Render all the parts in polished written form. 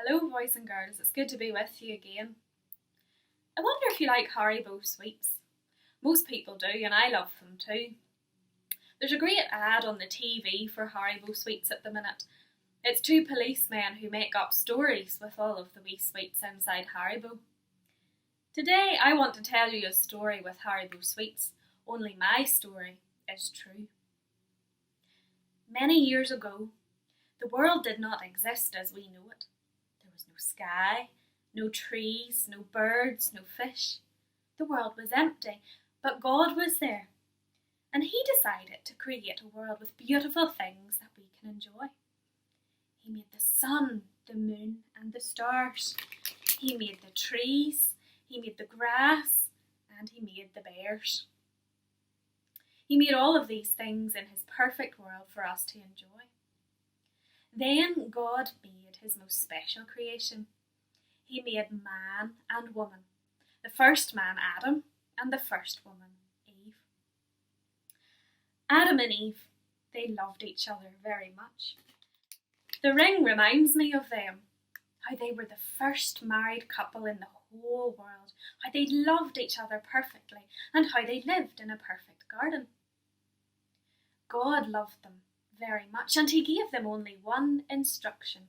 Hello, boys and girls. It's good to be with you again. I wonder if you like Haribo sweets. Most people do, and I love them too. There's a great ad on the TV for Haribo sweets at the minute. It's two policemen who make up stories with all of the wee sweets inside Haribo. Today, I want to tell you a story with Haribo sweets, only my story is true. Many years ago, the world did not exist as we know it. There was no sky, no trees, no birds, no fish. The world was empty, but God was there. And He decided to create a world with beautiful things that we can enjoy. He made the sun, the moon, and the stars. He made the trees, He made the grass, and He made the bears. He made all of these things in His perfect world for us to enjoy. Then God made His most special creation. He made man and woman, the first man Adam and the first woman Eve. Adam and Eve, they loved each other very much. The ring reminds me of them, how they were the first married couple in the whole world, how they loved each other perfectly, and how they lived in a perfect garden. God loved them very much, and He gave them only one instruction.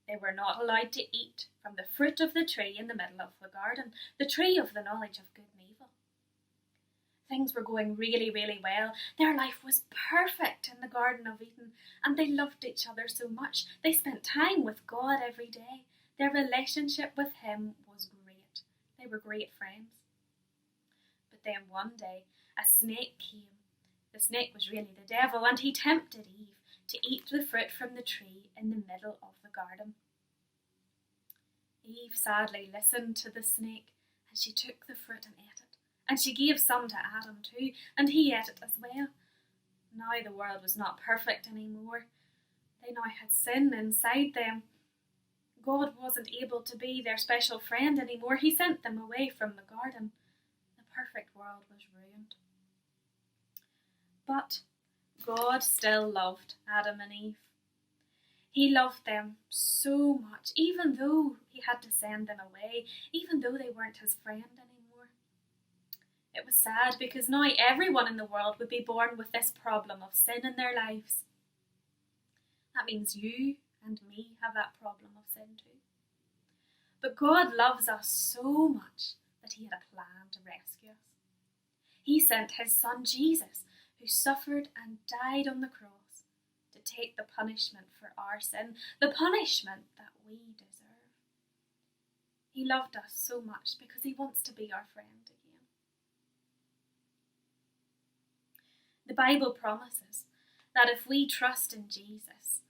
They were not allowed to eat from the fruit of the tree in the middle of the garden, the tree of the knowledge of good and evil. Things were going really, really well. Their life was perfect in the Garden of Eden, and they loved each other so much. They spent time with God every day. Their relationship with Him was great. They were great friends. But then one day, a snake came. The snake was really the devil, and he tempted Eve to eat the fruit from the tree in the middle of the garden. Eve sadly listened to the snake, and she took the fruit and ate it. And she gave some to Adam too, and he ate it as well. Now the world was not perfect anymore. They now had sin inside them. God wasn't able to be their special friend anymore. He sent them away from the garden. The perfect world was ruined. But God still loved Adam and Eve. He loved them so much, even though He had to send them away, even though they weren't His friend anymore. It was sad because now everyone in the world would be born with this problem of sin in their lives. That means you and me have that problem of sin too. But God loves us so much that He had a plan to rescue us. He sent His Son Jesus, who suffered and died on the cross to take the punishment for our sin, the punishment that we deserve. He loved us so much because He wants to be our friend again. The Bible promises that if we trust in Jesus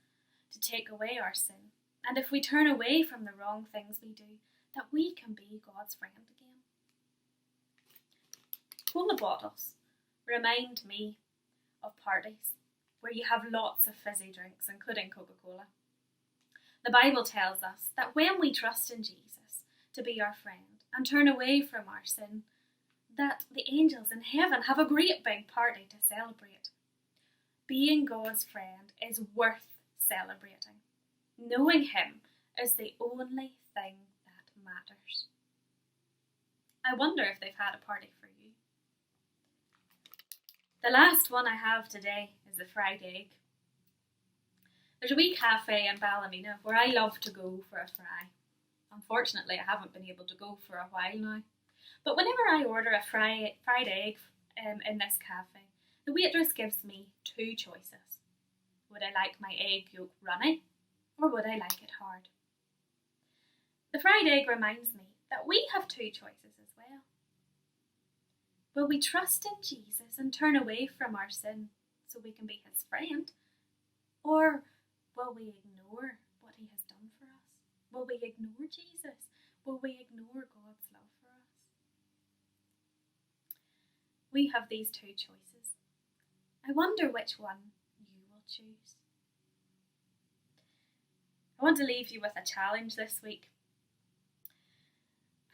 to take away our sin, and if we turn away from the wrong things we do, that we can be God's friend again. Cola bottles remind me of parties where you have lots of fizzy drinks, including Coca-Cola. The Bible tells us that when we trust in Jesus to be our friend and turn away from our sin, that the angels in heaven have a great big party to celebrate. Being God's friend is worth celebrating. Knowing Him is the only thing that matters. I wonder if they've had a party for you. The last one I have today is the fried egg. There's a wee cafe in Ballymena where I love to go for a fry. Unfortunately, I haven't been able to go for a while now. But whenever I order a fried egg in this cafe, the waitress gives me two choices. Would I like my egg yolk runny, or would I like it hard? The fried egg reminds me that we have two choices as well. Will we trust in Jesus and turn away from our sin so we can be His friend? Or will we ignore what He has done for us? Will we ignore Jesus? Will we ignore God's love for us? We have these two choices. I wonder which one you will choose. I want to leave you with a challenge this week.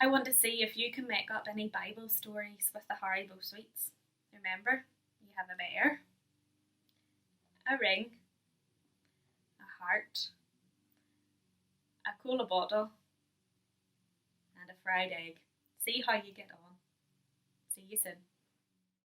I want to see if you can make up any Bible stories with the Haribo sweets. Remember, you have a bear, a ring, a heart, a Cola bottle, and a fried egg. See how you get on. See you soon.